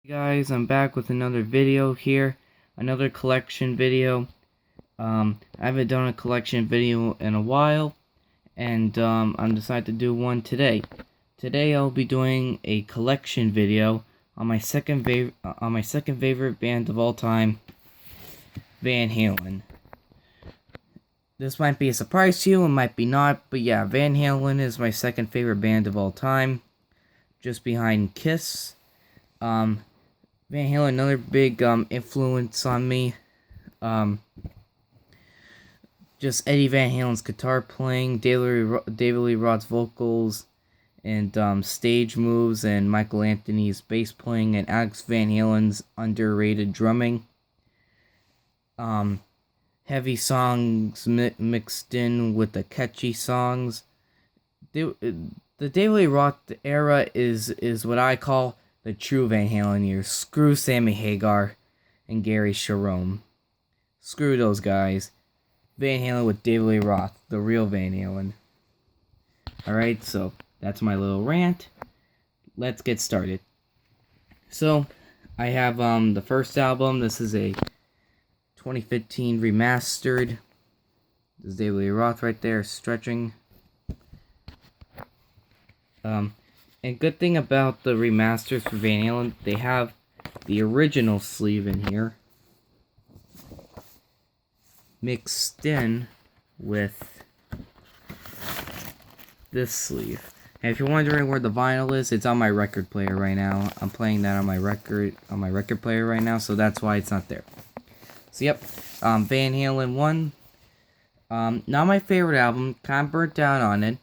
Hey guys, I'm back with another video here, another collection video. I haven't done a collection video in a while, and I'm decided to do one today. Today I'll be doing a collection video on my second favorite band of all time, Van Halen. This might be a surprise to you, it might be not, but yeah, Van Halen is my second favorite band of all time, just behind Kiss. Van Halen, another big influence on me. Just Eddie Van Halen's guitar playing, David Lee Roth's vocals, and stage moves, and Michael Anthony's bass playing, and Alex Van Halen's underrated drumming. Heavy songs mixed in with the catchy songs. The David Lee Roth era is what I call the true Van Halen years. Screw Sammy Hagar and Gary Cherone. Screw those guys. Van Halen with David Lee Roth, the real Van Halen. Alright, so that's my little rant. Let's get started. So, I have the first album. This is a 2015 remastered. This is David Lee Roth right there, stretching. And good thing about the remasters for Van Halen, they have the original sleeve in here, mixed in with this sleeve. And if you're wondering where the vinyl is, it's on my record player right now. I'm playing that on my record player right now, so that's why it's not there. So yep, Van Halen 1. Not my favorite album, kind of burnt down on it,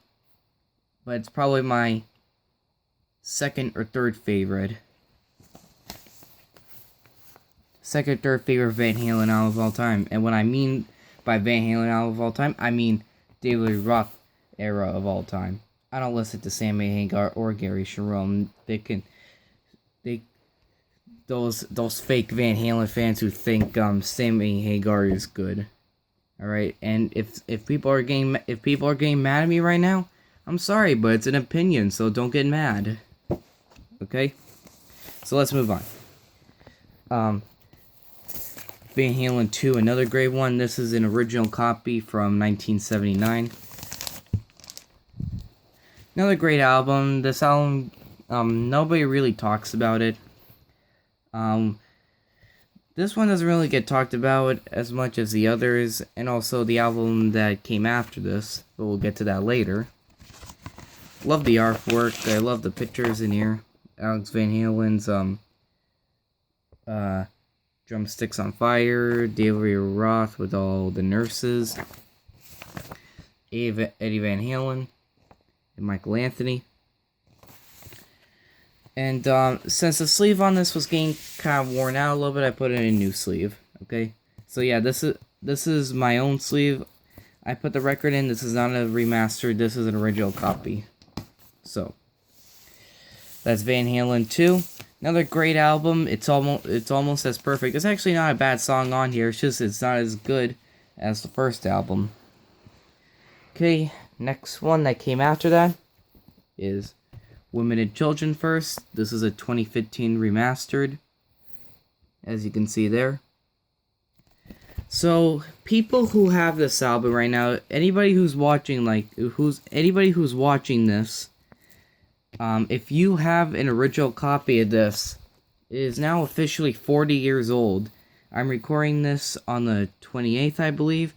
but it's probably my second or third favorite. Second, third favorite Van Halen album of all time. And what I mean by Van Halen album of all time, I mean David Lee Roth era of all time. I don't listen to Sammy Hagar or Gary Cherone. Those fake Van Halen fans who think Sammy Hagar is good. Alright, and if people are getting mad at me right now, I'm sorry, but it's an opinion, so don't get mad. Okay? So let's move on. Van Halen 2, another great one. This is an original copy from 1979. Another great album. This album, nobody really talks about it. This one doesn't really get talked about as much as the others, and also the album that came after this, but we'll get to that later. Love the artwork. I love the pictures in here. Alex Van Halen's Drumsticks on Fire, David Lee Roth with all the nurses, Eddie Van Halen, and Michael Anthony. And since the sleeve on this was getting kind of worn out a little bit, I put in a new sleeve. Okay, so yeah, this is my own sleeve. I put the record in. This is not a remaster. This is an original copy. So that's Van Halen 2. Another great album. It's almost as perfect. It's actually not a bad song on here. It's just it's not as good as the first album. Okay, next one that came after that is Women and Children First. This is a 2015 remastered, as you can see there. So people who have this album right now, anybody who's watching this, if you have an original copy of this, it is now officially 40 years old. I'm recording this on the 28th, I believe.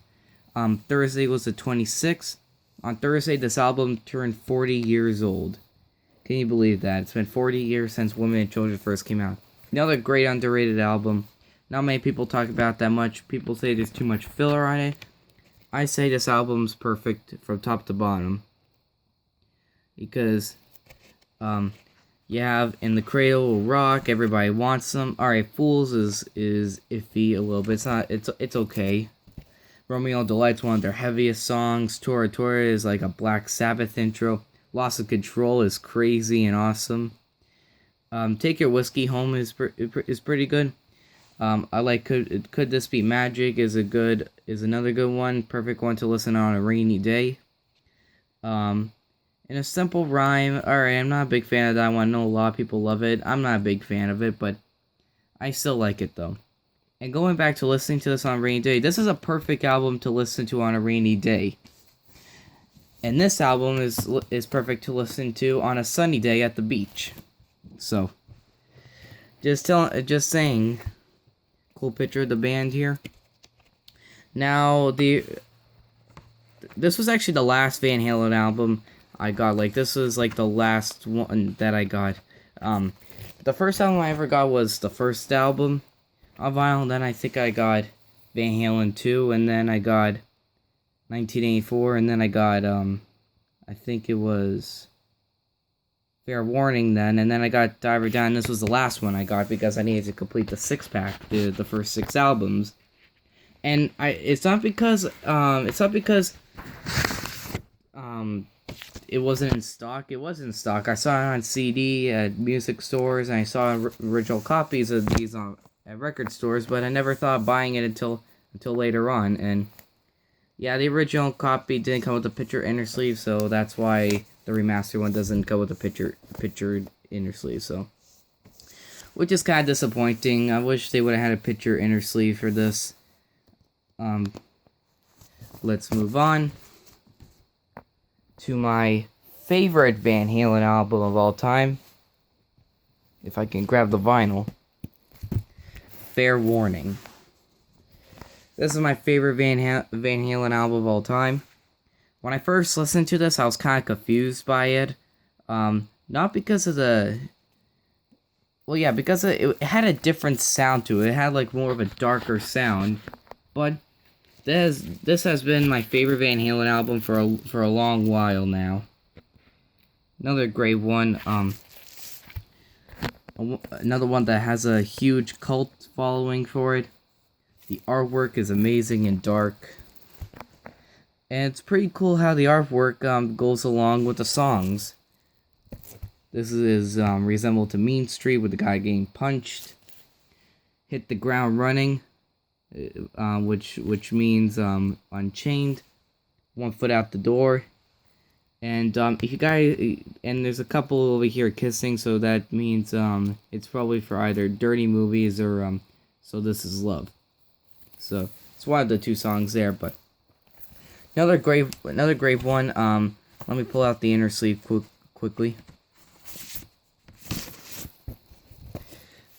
Thursday was the 26th. On Thursday, this album turned 40 years old. Can you believe that? It's been 40 years since Women and Children first came out. Another great underrated album. Not many people talk about that much. People say there's too much filler on it. I say this album's perfect from top to bottom. Because you have In the Cradle Will Rock, Everybody Wants Them. Alright, Fools is iffy a little bit. It's okay. Romeo Delight's one of their heaviest songs. Tora Tora is like a Black Sabbath intro. Loss of Control is crazy and awesome. Take Your Whiskey Home is pretty good. I like Could This Be Magic is another good one. Perfect one to listen on a rainy day. In a simple rhyme. Alright, I'm not a big fan of that one. I know a lot of people love it. I'm not a big fan of it, but I still like it though. And going back to listening to this on a rainy day, this is a perfect album to listen to on a rainy day. And this album is perfect to listen to on a sunny day at the beach. So, just saying. Cool picture of the band here. Now this was actually the last Van Halen album I got. Like, this was like the last one that I got. The first album I ever got was the first album on vinyl. Then I think I got Van Halen 2, and then I got 1984, and then I got I think it was Fair Warning then, and then I got Diver Down. This was the last one I got because I needed to complete the 6-pack, the first 6 albums. And it's not because it wasn't in stock. It was in stock. I saw it on CD at music stores, and I saw original copies of these at record stores, but I never thought of buying it until later on. And yeah, the original copy didn't come with a picture inner sleeve, so that's why the remastered one doesn't go with a pictured inner sleeve. So, which is kind of disappointing. I wish they would have had a picture inner sleeve for this. Let's move on to my favorite Van Halen album of all time. If I can grab the vinyl. Fair Warning. This is my favorite Van Halen album of all time. When I first listened to this, I was kind of confused by it. Not because of the... Well, yeah, because it had a different sound to it. It had, like, more of a darker sound. But this has been my favorite Van Halen album for a long while now. Another great one. Another one that has a huge cult following for it. The artwork is amazing and dark. And it's pretty cool how the artwork goes along with the songs. This is resembled to Mean Street with the guy getting punched. Hit the Ground Running, which means Unchained. 1 foot out the door. And if you guys, and there's a couple over here kissing, so that means it's probably for either dirty movies or So This Is Love. So it's one of the 2 songs there, but another great one. Let me pull out the inner sleeve quickly.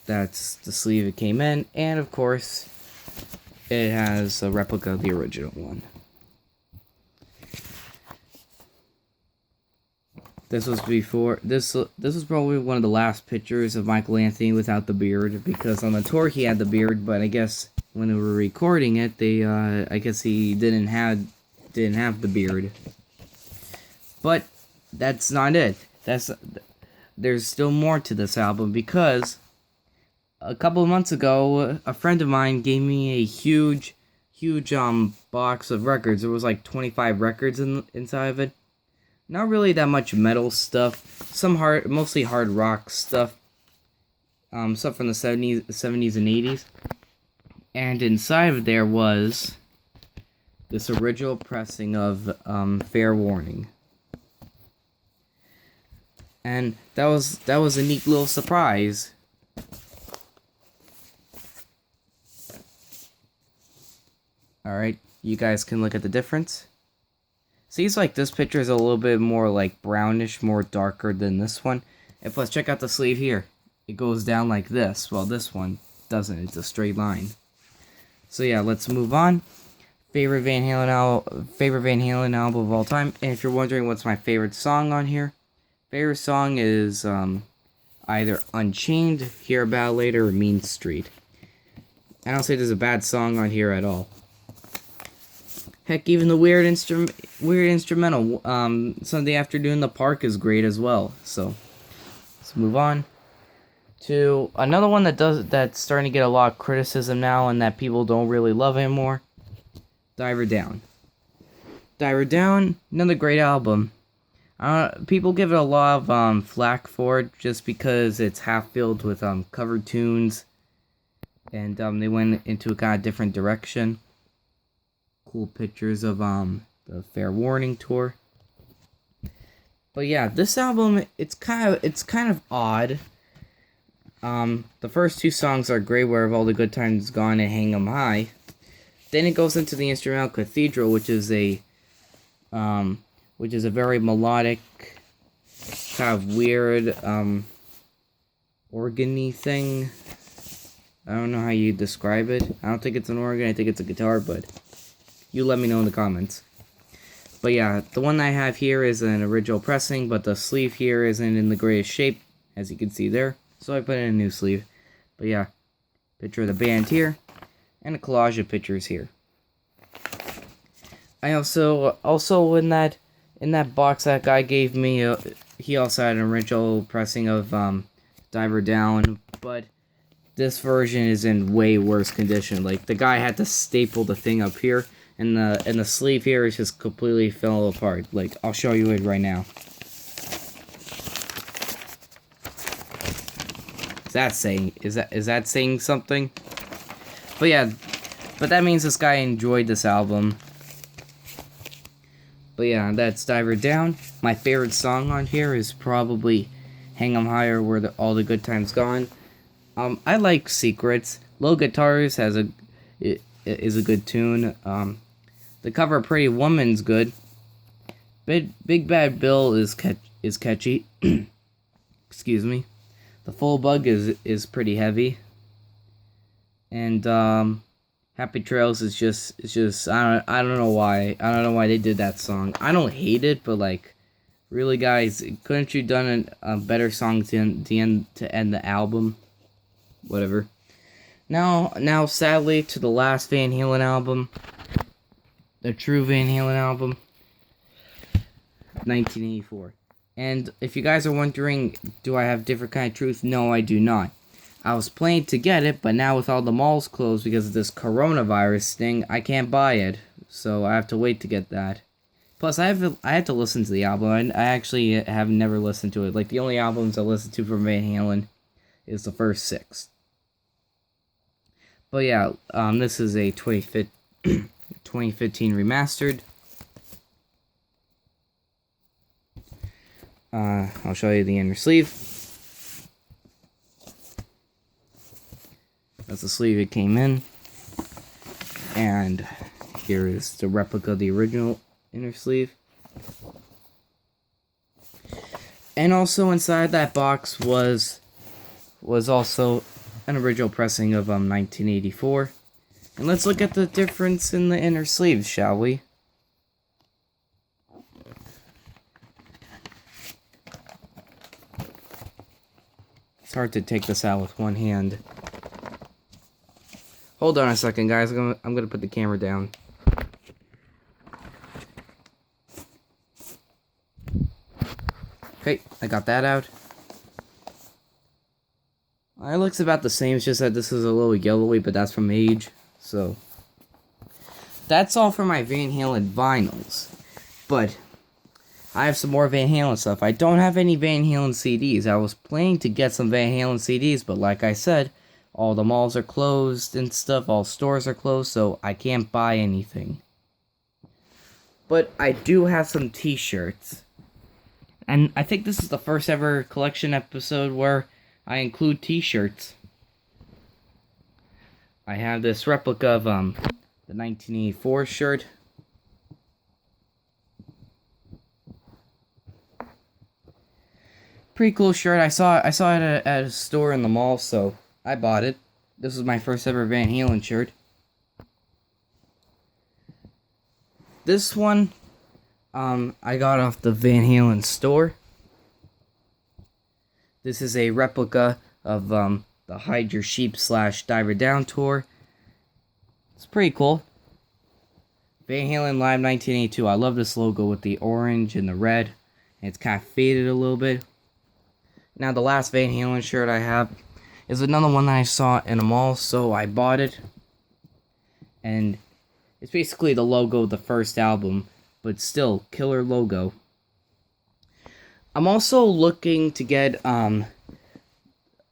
That's the sleeve it came in, and of course, it has a replica of the original one. This was before this was probably one of the last pictures of Michael Anthony without the beard, because on the tour he had the beard, but I guess when they were recording it, I guess he didn't have the beard. But that's not it. There's still more to this album, because a couple of months ago, a friend of mine gave me a huge box of records. There was like 25 records inside of it. Not really that much metal stuff. Mostly hard rock stuff. Stuff from the 70s and 80s. And inside of there was this original pressing of Fair Warning. And that was a neat little surprise. Alright, you guys can look at the difference. Seems like this picture is a little bit more like brownish, more darker than this one. And plus, check out the sleeve here. It goes down like this, while this one doesn't. It's a straight line. So yeah, let's move on. Favorite Van Halen album of all time. And if you're wondering what's my favorite song on here, favorite song is either Unchained, Hear About It Later, or Mean Street. I don't say there's a bad song on here at all. Heck, even the weird instrumental, Sunday Afternoon in the Park is great as well. So, let's move on to another one that's starting to get a lot of criticism now and that people don't really love anymore. Diver Down. Diver Down, another great album. People give it a lot of flack for it just because it's half filled with covered tunes, and they went into a kind of different direction. Cool pictures of the Fair Warning tour. But yeah, this album it's kind of odd. The first two songs are great, Where Have All the Good Times Gone and Hang 'Em High. Then it goes into the instrumental Cathedral, which is a very melodic, kind of weird, organ-y thing. I don't know how you describe it. I don't think it's an organ, I think it's a guitar, but you let me know in the comments. But yeah, the one I have here is an original pressing, but the sleeve here isn't in the greatest shape, as you can see there. So I put in a new sleeve. But yeah, picture of the band here, and a collage of pictures here. I also in that box that guy gave me, he also had an original pressing of Diver Down, but this version is in way worse condition. Like, the guy had to staple the thing up here, and the sleeve here is just completely fell apart. Like, I'll show you it right now. Is that saying something? But yeah, but that means this guy enjoyed this album. But yeah, that's Diver Down. My favorite song on here is probably Hang 'Em Higher, Where All the Good Times Gone. I like Secrets. Low Guitars is a good tune. The cover of Pretty Woman's good. Big Bad Bill is catchy. Excuse me. The Full Bug is pretty heavy. And Happy Trails is just I don't know why they did that song. I don't hate it, but like, really, guys, couldn't you done a better song to end the album? Whatever. Now, sadly, to the last Van Halen album, the true Van Halen album, 1984. And if you guys are wondering, do I have Different Kind of Truth? No, I do not. I was planning to get it, but now with all the malls closed because of this coronavirus thing, I can't buy it. So I have to wait to get that. Plus, I had to listen to the album. I actually have never listened to it. Like, the only albums I listened to from Van Halen is the first 6. But yeah, this is a 2015 remastered. I'll show you the inner sleeve. That's the sleeve it came in. And here is the replica of the original inner sleeve. And also inside that box was also an original pressing of 1984. And let's look at the difference in the inner sleeves, shall we? It's hard to take this out with one hand. Hold on a second, guys. I'm gonna put the camera down. Okay, I got that out. It looks about the same, it's just that this is a little yellowy, but that's from age. So, that's all for my Van Halen vinyls. But I have some more Van Halen stuff. I don't have any Van Halen CDs. I was planning to get some Van Halen CDs, but like I said, all the malls are closed and stuff. All stores are closed, so I can't buy anything. But I do have some t-shirts. And I think this is the first ever collection episode where I include t-shirts. I have this replica of the 1984 shirt. Pretty cool shirt. I saw it at a store in the mall, so I bought it. This was my first ever Van Halen shirt. This one, I got off the Van Halen store. This is a replica of the Hide Your Sheep / Diver Down tour. It's pretty cool. Van Halen Live 1982. I love this logo with the orange and the red. And it's kind of faded a little bit. Now the last Van Halen shirt I have is another one that I saw in a mall, so I bought it. And it's basically the logo of the first album, but still, killer logo. I'm also looking to get the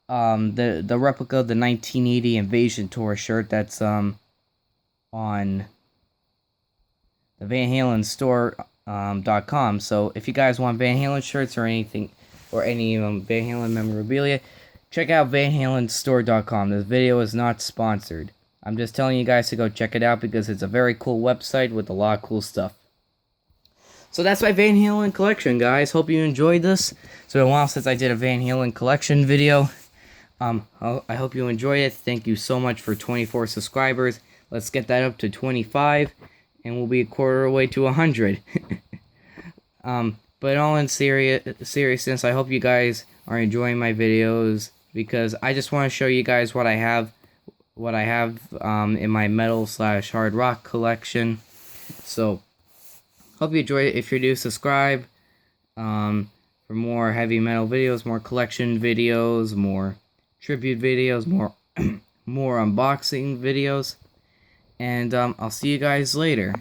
replica of the 1980 Invasion Tour shirt that's on the Van Halen store.com. So if you guys want Van Halen shirts or anything, or any Van Halen memorabilia, check out VanHalenStore.com. This video is not sponsored. I'm just telling you guys to go check it out because it's a very cool website with a lot of cool stuff. So that's my Van Halen collection, guys. Hope you enjoyed this. It's been a while since I did a Van Halen collection video. I hope you enjoyed it. Thank you so much for 24 subscribers. Let's get that up to 25, and we'll be a quarter away to 100. But all in seriousness, I hope you guys are enjoying my videos because I just want to show you guys what I have in my metal/hard rock collection. So hope you enjoy it. If you're new, subscribe for more heavy metal videos, more collection videos, more tribute videos, more more unboxing videos, and I'll see you guys later.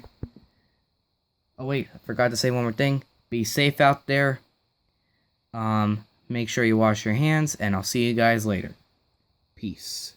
Oh wait, I forgot to say one more thing. Be safe out there. Make sure you wash your hands, and I'll see you guys later. Peace.